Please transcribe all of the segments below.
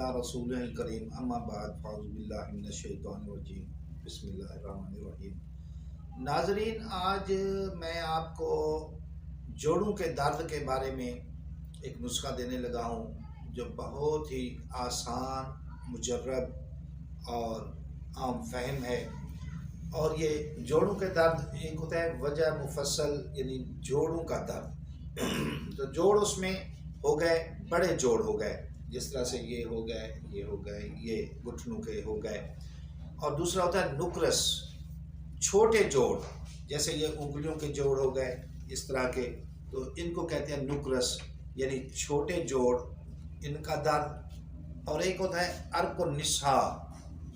अला रसूलिल करीम अम्मा बाद फ़ाउज़ु बिल्लाहि मिनश शैतानिर रजीम बिस्मिल्लाहिर्रहमानिर्रहीम। नाज़रीन, आज मैं आपको जोड़ों के दर्द के बारे में एक नुस्खा देने लगा हूँ जो बहुत ही आसान, मुजर्रब और आम फहम है। और ये जोड़ों के दर्द एक होता है वजह मुफस्सल, यानी जोड़ों का दर्द। तो जोड़ उसमें हो गए, बड़े जोड़ हो गए, जिस तरह से ये हो गए, ये हो गए, ये घुटनों के हो गए। और दूसरा होता है नुकरस, छोटे जोड़, जैसे ये उंगलियों के जोड़ हो गए इस तरह के, तो इनको कहते हैं नुकरस, यानी छोटे जोड़, इनका दर्द। और एक होता है अर्क निसा,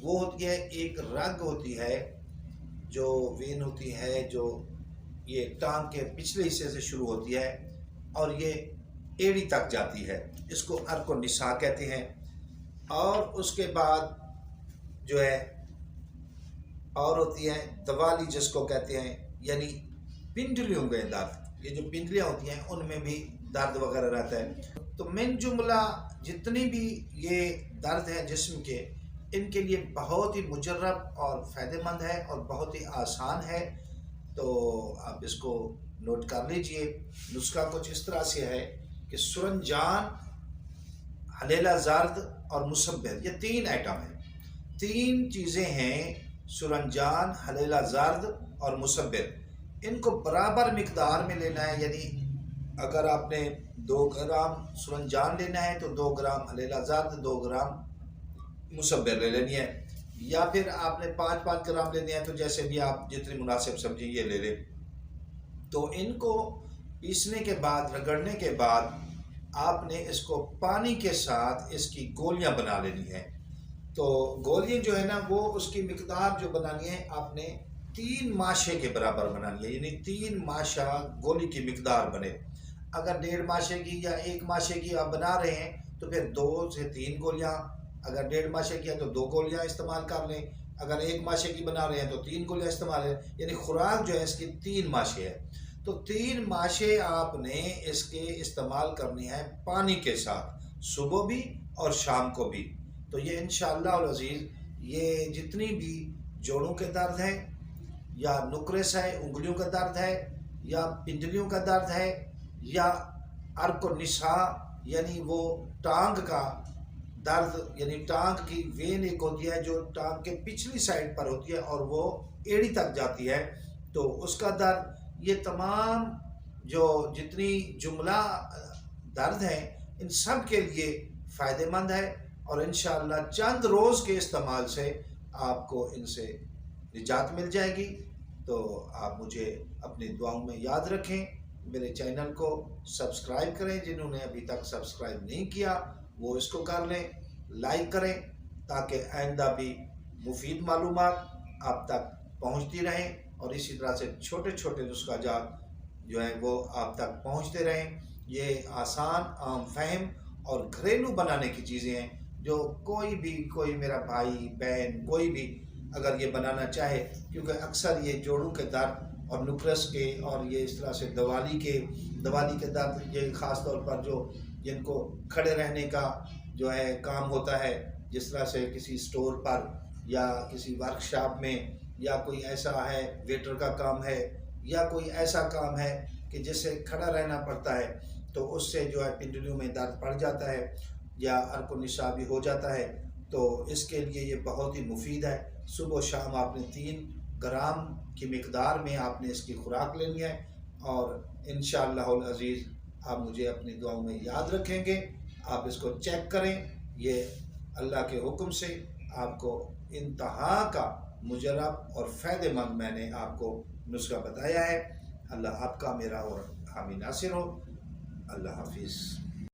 वो होती है एक रग होती है, जो वेन होती है, जो ये टांग के पिछले हिस्से से शुरू होती है और ये एड़ी तक जाती है, इसको अर्क निसा कहते हैं। और उसके बाद जो है और होती है दवाली, जिसको कहते हैं, यानी पिंडलियों के दर्द। ये जो पिंडलियाँ होती हैं उनमें भी दर्द वगैरह रहता है। तो मिन जुमला जितनी भी ये दर्द हैं जिस्म के, इनके लिए बहुत ही मुजर्रब और फ़ायदेमंद है और बहुत ही आसान है। तो आप इसको नोट कर लीजिए। नुस्खा कुछ इस तरह से है कि सुरंजान, हलेला ज़र्द और मुसब्बिर, ये तीन आइटम हैं, तीन चीज़ें हैं, सुरंजान, हलेला ज़र्द और मुसब्बिर। इनको बराबर मिकदार में लेना है, यानी अगर आपने 2 ग्राम सुरंजान लेना है तो 2 ग्राम हलेला ज़र्द, 2 ग्राम मुसब्बिर ले लेनी है। या फिर आपने 5-5 ग्राम लेनी है, तो जैसे भी आप जितनी मुनासिब समझें ये ले लें। तो इनको पीसने के बाद, रगड़ने के बाद, आपने इसको पानी के साथ इसकी गोलियां बना लेनी है। तो गोलियां जो है ना, वो उसकी मिकदार जो बनानी है आपने 3 माशे के बराबर बनानी है, यानी 3 माशा गोली की मिकदार बने। अगर 1.5 माशे की या 1 माशे की आप बना रहे हैं तो फिर 2 से 3 गोलियां, अगर 1.5 माशे की है तो 2 गोलियां इस्तेमाल कर लें, अगर 1 माशे की बना रहे हैं तो 3 गोलियां इस्तेमाल करें, यानी खुराक जो है इसकी 3 माशे है। तो 3 माशे आपने इसके इस्तेमाल करनी है पानी के साथ, सुबह भी और शाम को भी। तो ये इंशाअल्लाह अज़ीज़, ये जितनी भी जोड़ों के दर्द हैं, या नुकरस है, उंगलियों का दर्द है, या पिंजलियों का दर्द है, या अर्क निसा यानी वो टांग का दर्द, यानी टांग की वेन एक होती है जो टांग के पिछली साइड पर होती है और वो एड़ी तक जाती है, तो उसका दर्द, ये तमाम जो जितनी जुमला दर्द हैं इन सब के लिए फ़ायदेमंद है। और इंशाअल्लाह चंद रोज़ के इस्तेमाल से आपको इनसे निजात मिल जाएगी। तो आप मुझे अपनी दुआओं में याद रखें, मेरे चैनल को सब्सक्राइब करें, जिन्होंने अभी तक सब्सक्राइब नहीं किया वो इसको कर लें, लाइक करें, ताकि आइंदा भी मुफीद मालूमात आप तक पहुंचती रहें और इसी तरह से छोटे छोटे नुस्खा जात जो हैं वो आप तक पहुंचते रहें। ये आसान, आम फहम और घरेलू बनाने की चीज़ें हैं, जो कोई मेरा भाई बहन कोई भी अगर ये बनाना चाहे, क्योंकि अक्सर ये जोड़ों के दर्द और नुकरस के और ये इस तरह से दवाली के दर्द, ये ख़ास तौर पर जो जिनको खड़े रहने का जो है काम होता है, जिस तरह से किसी स्टोर पर या किसी वर्कशॉप में, या कोई ऐसा है वेटर का काम है, या कोई ऐसा काम है कि जिससे खड़ा रहना पड़ता है, तो उससे जो है पिंडलियों में दर्द पड़ जाता है या अर्क निसा भी हो जाता है। तो इसके लिए ये बहुत ही मुफीद है। सुबह शाम आपने 3 ग्राम की मिकदार में आपने इसकी खुराक लेनी है। और इंशाअल्लाह अज़ीज़ आप मुझे अपनी दुआओं में याद रखेंगे। आप इसको चेक करें, ये अल्लाह के हुक्म से आपको इंतहा का मुजर्रब और फ़ायदेमंद मैंने आपको नुस्खा बताया है। अल्लाह आपका, मेरा और हामी नासिर हो। अल्लाह हाफिज़।